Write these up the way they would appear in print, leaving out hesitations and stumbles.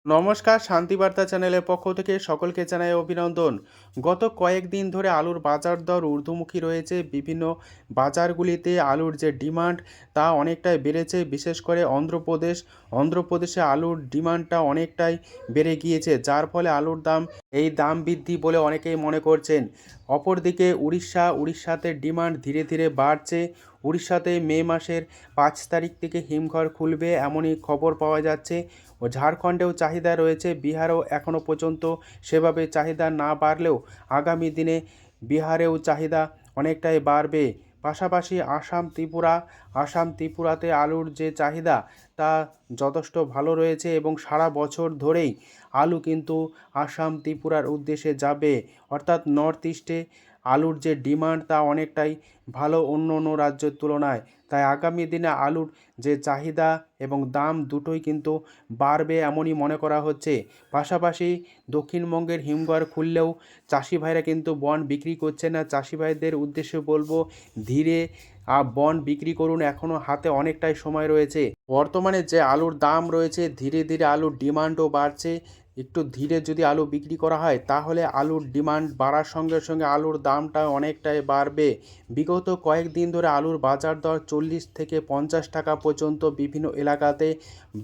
নমস্কার, শান্তিবার্তা চ্যানেলের পক্ষ থেকে সকলকে জানাই অভিনন্দন। গত কয়েকদিন ধরে আলুর বাজার দর ঊর্ধ্বমুখী রয়েছে। বিভিন্ন বাজারগুলিতে আলুর যে ডিমান্ড তা অনেকটাই বেড়েছে। বিশেষ করে অন্ধ্রপ্রদেশে আলুর ডিমান্ডটা অনেকটাই বেড়ে গিয়েছে, যার ফলে আলুর দাম বৃদ্ধি বলে অনেকেই মনে করছেন। অপরদিকে উড়িষ্যাতে ডিমান্ড ধীরে ধীরে বাড়ছে। উড়িষ্যাতে মে মাসের 5 তারিখ থেকে হিমঘর খুলবে এমনই খবর পাওয়া যাচ্ছে। ও ঝাড়খণ্ডেও চাহিদা রয়েছে। বিহারেও এখনও পর্যন্ত সেভাবে চাহিদা না বাড়লেও আগামী দিনে বিহারেও চাহিদা অনেকটাই বাড়বে। পাশাপাশি আসাম ত্রিপুরাতে আলুর যে চাহিদা তা যথেষ্ট ভালো রয়েছে এবং সারা বছর ধরেই আলু কিন্তু আসাম ত্রিপুরার উদ্দেশ্যে যাবে। অর্থাৎ নর্থ ইস্টে আলুর যে ডিমান্ড তা অনেকটাই ভালো অন্য অন্য রাজ্যের তুলনায়। তাই আগামী দিনে আলুর যে চাহিদা এবং দাম দুটোই কিন্তু বাড়বে এমনই মনে করা হচ্ছে। পাশাপাশি দক্ষিণবঙ্গের হিমঘর খুললেও চাষি ভাইরা কিন্তু বন্ড বিক্রি করছে না। চাষি ভাইদের উদ্দেশ্যে বলবো, ধীরে বন্ড বিক্রি করুন, এখনও হাতে অনেকটাই সময় রয়েছে। বর্তমানে যে আলুর দাম রয়েছে, ধীরে ধীরে আলুর ডিমান্ডও বাড়ছে। একটু ধীরে যদি আলু বিক্রি করা হয় তাহলে আলুর ডিমান্ড বাড়ার সঙ্গে সঙ্গে আলুর দামটা অনেকটাই বাড়বে। বিগত কয়েকদিন ধরে আলুর বাজার দর 40 থেকে 50 টাকা পর্যন্ত বিভিন্ন এলাকাতে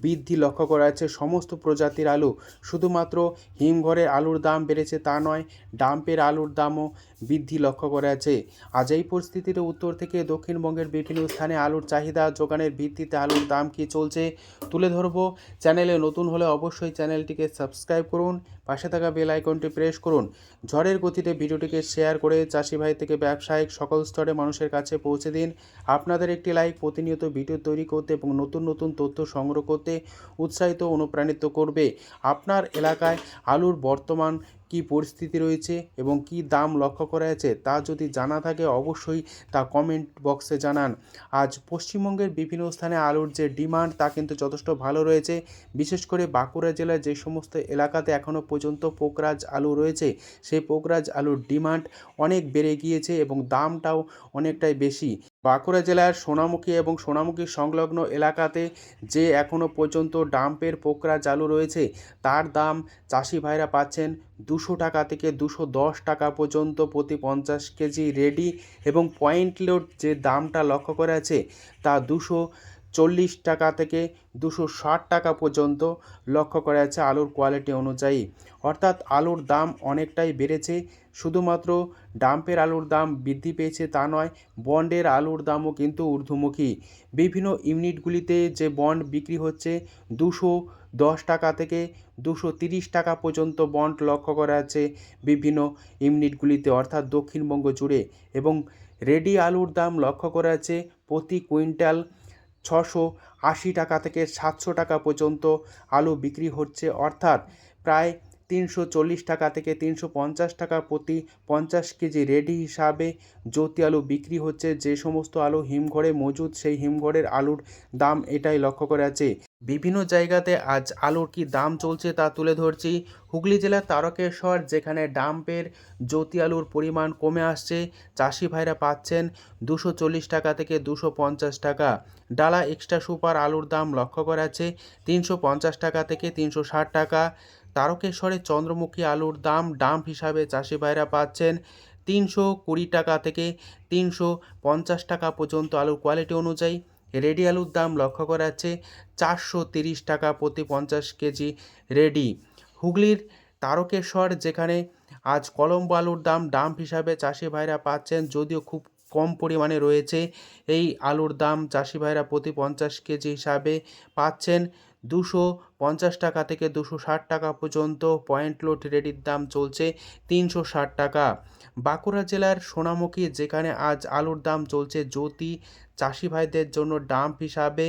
বৃদ্ধি লক্ষ্য করা যাচ্ছে। সমস্ত প্রজাতির আলু, শুধুমাত্র হিমঘরের আলুর দাম বেড়েছে তা নয়, ডাম্পের আলুর দামও বৃদ্ধি লক্ষ্য করা যাচ্ছে। আজ এই পরিস্থিতিতে উত্তর থেকে দক্ষিণবঙ্গের বিভিন্ন স্থানে আলুর চাহিদা যোগানের ভিত্তিতে আলুর দাম কী চলছে তুলে ধরবো। চ্যানেলে নতুন হলে অবশ্যই চ্যানেলটিকে সাবস্ক্রাইব করুন, পাশে থাকা বেল আইকনটি প্রেস করুন। ঝড়ের গতিতে ভিডিওটিকে শেয়ার করে চাষি ভাই থেকে ব্যবসায়িক সকল স্তরে মানুষের কাছে পৌঁছে দিন। আপনাদের একটি লাইক প্রতিনিয়ত ভিডিও তৈরি করতে এবং নতুন নতুন তথ্য সংগ্রহ করতে উৎসাহিত অনুপ্রাণিত করবে। আপনার এলাকায় আলুর বর্তমান কী পরিস্থিতি রয়েছে এবং কী দাম লক্ষ্য করা যাচ্ছে তা যদি জানা থাকে অবশ্যই তা কমেন্ট বক্সে জানান। আজ পশ্চিমবঙ্গের বিভিন্ন স্থানে আলুর যে ডিমান্ড তা কিন্তু যথেষ্ট ভালো রয়েছে। বিশেষ করে বাঁকুড়া জেলার যে সমস্ত এলাকাতে এখনও পর্যন্ত পোকরাজ আলু রয়েছে, সেই পোকরাজ আলুর ডিমান্ড অনেক বেড়ে গিয়েছে এবং দামটাও অনেকটাই বেশি। বাঁকুড়া জেলার সোনামুখী এবং সোনামুখী সংলগ্ন এলাকাতে যে এখনও পর্যন্ত ডাম্পের পোকরাজ আলু রয়েছে তার দাম চাষি ভাইরা পাচ্ছেন 200 টাকা থেকে 210 টাকা পর্যন্ত প্রতি 50 কেজি রেডি, এবং পয়েন্ট লোড যে দামটা লক্ষ্য করা আছে তা 240 টাকা থেকে 260 টাকা পর্যন্ত লক্ষ্য করা যাচ্ছে আলুর কোয়ালিটি অনুযায়ী। অর্থাৎ আলুর দাম অনেকটাই বেড়েছে। শুধুমাত্র ডাম্পের আলুর দাম বৃদ্ধি পেয়েছে তা নয়, বন্ডের আলুর দামও কিন্তু ঊর্ধ্বমুখী। বিভিন্ন ইউনিটগুলিতে যে বন্ড বিক্রি হচ্ছে 210 টাকা থেকে 230 টাকা পর্যন্ত বন্ড লক্ষ্য করা যাচ্ছে বিভিন্ন ইউনিটগুলিতে, অর্থাৎ দক্ষিণবঙ্গ জুড়ে। এবং রেডি আলুর দাম লক্ষ্য করা যাচ্ছে প্রতি কুইন্টাল 680 টাকা থেকে 700 টাকা পর্যন্ত আলু বিক্রি হচ্ছে। অর্থাৎ প্রায় 340 টাকা থেকে 350 টাকা প্রতি 50 কেজি রেডি হিসাবে জ্যোতি আলু বিক্রি হচ্ছে। যে সমস্ত আলু হিমঘরে মজুদ, সেই হিমঘরের আলুর দাম এটাই লক্ষ্য করা যাচ্ছে। বিভিন্ন জায়গাতে আজ আলুর কি দাম চলছে তা তুলে ধরছি। হুগলি জেলার তারকেশ্বর, যেখানে ডাম্পের জ্যোতি আলুর পরিমাণ কমে আসছে, চাষি ভাইরা পাচ্ছেন 240 টাকা থেকে 250 টাকা। ডালা এক্সট্রা সুপার আলুর দাম লক্ষ্য করা যাচ্ছে 350 টাকা থেকে 360 টাকা। তারকেশ্বরে চন্দ্রমুখী আলুর দাম ডাম্প হিসাবে চাষি ভাইরা পাচ্ছেন 320 টাকা থেকে 350 টাকা পর্যন্ত আলুর কোয়ালিটি অনুযায়ী। রেডি আলুর দাম লক্ষ্য করা যাচ্ছে 430 টাকা প্রতি 50 কেজি রেডি। হুগলির তারকেশ্বর, যেখানে আজ কলম্বো আলুর দাম ডাম্প হিসাবে চাষি ভাইরা পাচ্ছেন, যদিও খুব কম পরিমাণে রয়েছে এই আলুর দাম, চাষি ভাইরা প্রতি 50 কেজি হিসাবে পাচ্ছেন 250 টাকা থেকে 260 টাকা পর্যন্ত। পয়েন্ট লোড রেডির দাম চলছে 360 টাকা। বাঁকুড়া জেলার সোনামুখী, যেখানে আজ আলুর দাম চলছে জ্যোতি, চাষি ভাইদের জন্য ডাম্প হিসাবে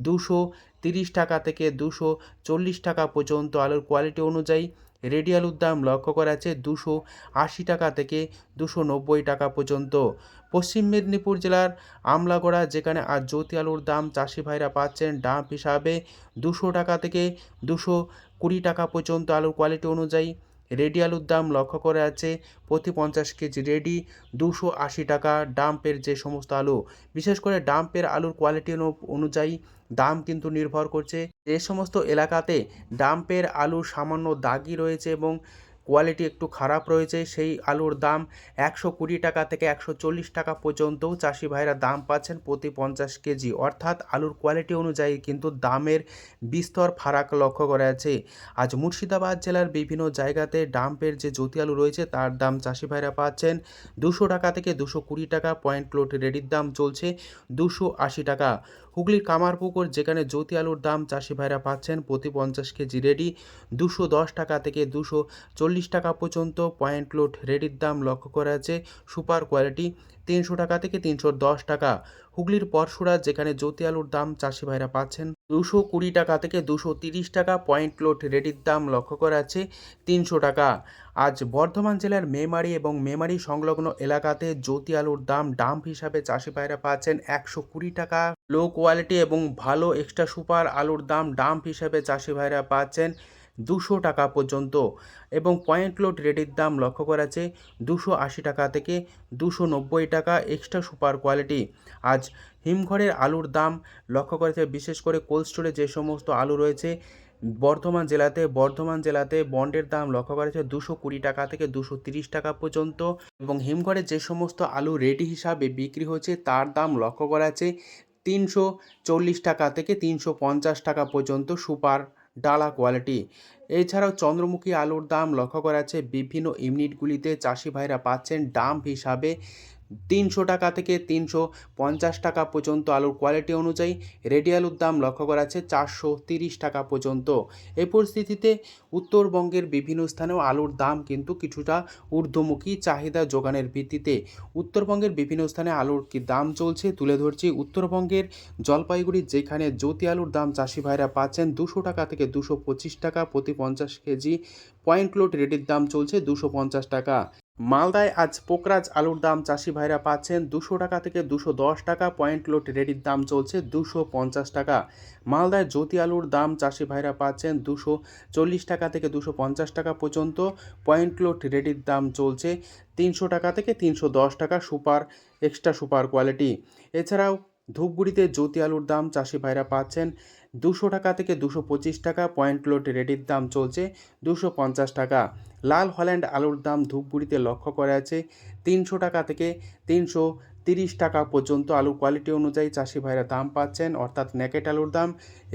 230 টাকা থেকে 240 টাকা পর্যন্ত আলুর কোয়ালিটি অনুযায়ী। রেডি আলুর দাম লক্ষ্য করা যাচ্ছে 280 টাকা থেকে 290 টাকা পর্যন্ত। পশ্চিম মেদিনীপুর জেলার আমলাগড়া, যেখানে আজ জ্যোতি আলুর দাম চাষি ভাইরা পাচ্ছেন ডাম্প হিসাবে 200 টাকা থেকে 220 টাকা পর্যন্ত আলুর কোয়ালিটি অনুযায়ী। রেডি আলুর দাম লক্ষ্য করা যাচ্ছে প্রতি 50 কেজি রেডি 280 টাকা। ডাম্পের যে সমস্ত আলু, বিশেষ করে ডাম্পের আলুর কোয়ালিটি অনুযায়ী দাম কিন্তু নির্ভর করছে। যে সমস্ত এলাকাতে ডাম্পের আলু সামান্য দাগি রয়েছে এবং কোয়ালিটি একটু খারাপ রয়েছে, সেই আলুর দাম 120 টাকা থেকে 140 টাকা পর্যন্তও চাষি ভাইরা দাম পাচ্ছেন প্রতি 50 কেজি। অর্থাৎ আলুর কোয়ালিটি অনুযায়ী কিন্তু দামের বিস্তর ফারাক লক্ষ্য করা যাচ্ছে। আজ মুর্শিদাবাদ জেলার বিভিন্ন জায়গাতে ডাম্পের যে জ্যোতি আলু রয়েছে তার দাম চাষি ভাইরা পাচ্ছেন 200 টাকা থেকে 220 টাকা। পয়েন্ট লোড রেডির দাম চলছে 280 টাকা। হুগলির কামারপুকুর যেখানে জ্যোতি আলুর দাম চাষি ভাইরা পাচ্ছেন প্রতি 50 কেজি রেডি 210 টাকা থেকে 240 টাকা পর্যন্ত। পয়েন্ট লোড রেডির দাম লক্ষ্য করা যাচ্ছে সুপার কোয়ালিটি 300 টাকা থেকে 310 টাকা। হুগলির পরশুরা যেখানে জ্যোতি আলুর দাম চাষি ভাইরা পাচ্ছেন 220 টাকা থেকে 230 টাকা। পয়েন্ট লোড রেডির দাম লক্ষ্য করা যাচ্ছে 300 টাকা। আজ বর্ধমান জেলার মেমারি এবং মেমারি সংলগ্ন এলাকাতে জ্যোতি আলুর দাম ডাম্প হিসাবে চাষি ভাইরা পাচ্ছেন 120 টাকা। লো কোয়ালিটি এবং ভালো এক্সট্রা সুপার আলুর দাম ডাম্প হিসাবে চাষি ভাইরা পাচ্ছেন 200 টাকা পর্যন্ত এবং পয়েন্ট লোড রেডির দাম লক্ষ্য করা যাচ্ছে 280 টাকা থেকে 290 টাকা এক্সট্রা সুপার কোয়ালিটি। আজ হিমঘরের আলুর দাম লক্ষ্য করা যাচ্ছে, বিশেষ করে কোল্ড স্টোরে যে সমস্ত আলু রয়েছে বর্ধমান জেলাতে বন্ডের দাম লক্ষ্য করা যাচ্ছে 220 টাকা থেকে 230 টাকা পর্যন্ত এবং হিমঘরে যে সমস্ত আলু রেডি হিসাবে বিক্রি হচ্ছে তার দাম লক্ষ্য করা যাচ্ছে 340 টাকা থেকে 350 টাকা পর্যন্ত সুপার ডালা কোয়ালিটি। এছাড়াও চন্দ্রমুখী আলুর দাম লক্ষ্য করা যাচ্ছে বিভিন্ন ইউনিটগুলিতে চাষি ভাইরা পাচ্ছেন ডাম্প হিসাবে 300 টাকা থেকে 350 টাকা পর্যন্ত আলুর কোয়ালিটি অনুযায়ী। রেডি আলুর দাম লক্ষ্য করা যাচ্ছে 430 টাকা পর্যন্ত। এই পরিস্থিতিতে উত্তরবঙ্গের বিভিন্ন স্থানেও আলুর দাম কিন্তু কিছুটা ঊর্ধ্বমুখী চাহিদা যোগানের ভিত্তিতে। উত্তরবঙ্গের বিভিন্ন স্থানে আলুর কি দাম চলছে তুলে ধরছি। উত্তরবঙ্গের জলপাইগুড়ি যেখানে জ্যোতি আলুর দাম চাষি ভাইরা পাচ্ছেন 200 টাকা থেকে 225 টাকা প্রতি 50 কেজি। পয়েন্ট লোড রেডির দাম চলছে 250 টাকা। মালদায় আজ পোকরাজ আলুর দাম চাষি ভাইরা পাচ্ছেন 200 টাকা থেকে 210 টাকা। পয়েন্ট লোড রেডির দাম চলছে 250 টাকা। মালদায় জ্যোতি আলুর দাম চাষি ভাইরা পাচ্ছেন 240 টাকা থেকে 250 টাকা পর্যন্ত। পয়েন্ট লোড রেডির দাম চলছে 300 টাকা থেকে 310 টাকা সুপার এক্সট্রা সুপার কোয়ালিটি। এছাড়াও ধূপগুড়িতে জ্যোতি আলুর দাম চাষি ভাইরা পাচ্ছেন 200 টাকা থেকে 225 টাকা। পয়েন্ট লোড রেডির দাম চলছে 250 টাকা। লাল হল্যান্ড আলুর দাম ধূপগুড়িতে লক্ষ্য করা আছে 300 টাকা থেকে 330 টাকা পর্যন্ত। আলুর কোয়ালিটি অনুযায়ী চাষি ভাইরা দাম পাচ্ছেন, অর্থাৎ নেকেট আলুর দাম।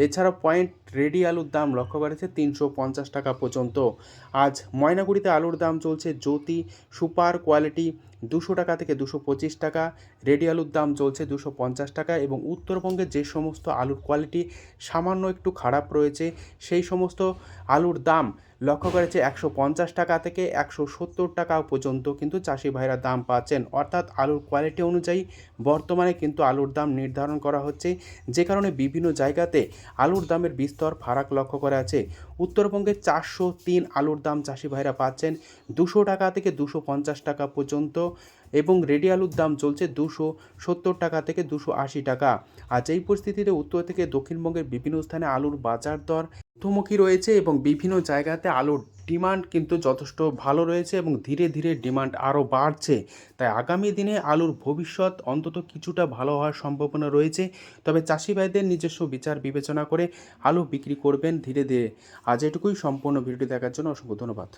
এছাড়াও পয়েন্ট রেডি আলুর দাম লক্ষ্য করা আছে 350 টাকা পর্যন্ত। আজ ময়নাগুড়িতে আলুর দাম চলছে জ্যোতি সুপার কোয়ালিটি 200 টাকা থেকে 225 টাকা। রেডি আলুর দাম চলছে 250 টাকা এবং উত্তরবঙ্গের যে সমস্ত আলুর কোয়ালিটি সামান্য একটু খারাপ রয়েছে সেই সমস্ত আলুর দাম লক্ষ্য করেছে 150 টাকা থেকে 170 টাকা পর্যন্ত কিন্তু চাষি ভাইরা দাম পাচ্ছেন। অর্থাৎ আলুর কোয়ালিটি অনুযায়ী বর্তমানে কিন্তু আলুর দাম নির্ধারণ করা হচ্ছে, যে কারণে বিভিন্ন জায়গাতে আলুর দামের বিস্তর ফারাক লক্ষ্য করা আছে। উত্তরবঙ্গে 403 আলুর দাম চাষি ভাইরা পাচ্ছেন 200 টাকা থেকে 250 টাকা পর্যন্ত এবং রেডি আলুর দাম চলছে 270 টাকা থেকে 280 টাকা। আজ এই পরিস্থিতিতে উত্তর থেকে দক্ষিণবঙ্গের বিভিন্ন স্থানে আলুর বাজার দর ঊর্ধ্বমুখী রয়েছে এবং বিভিন্ন জায়গাতে আলুর ডিমান্ড কিন্তু যথেষ্ট ভালো রয়েছে এবং ধীরে ধীরে ডিমান্ড আরও বাড়ছে। তাই আগামী দিনে আলুর ভবিষ্যৎ অন্তত কিছুটা ভালো হওয়ার সম্ভাবনা রয়েছে। তবে চাষি ভাইদের নিজস্ব বিচার বিবেচনা করে আলু বিক্রি করবেন ধীরে ধীরে। আজ এটুকুই। সম্পূর্ণ ভিডিওটি দেখার জন্য অসংখ্য ধন্যবাদ।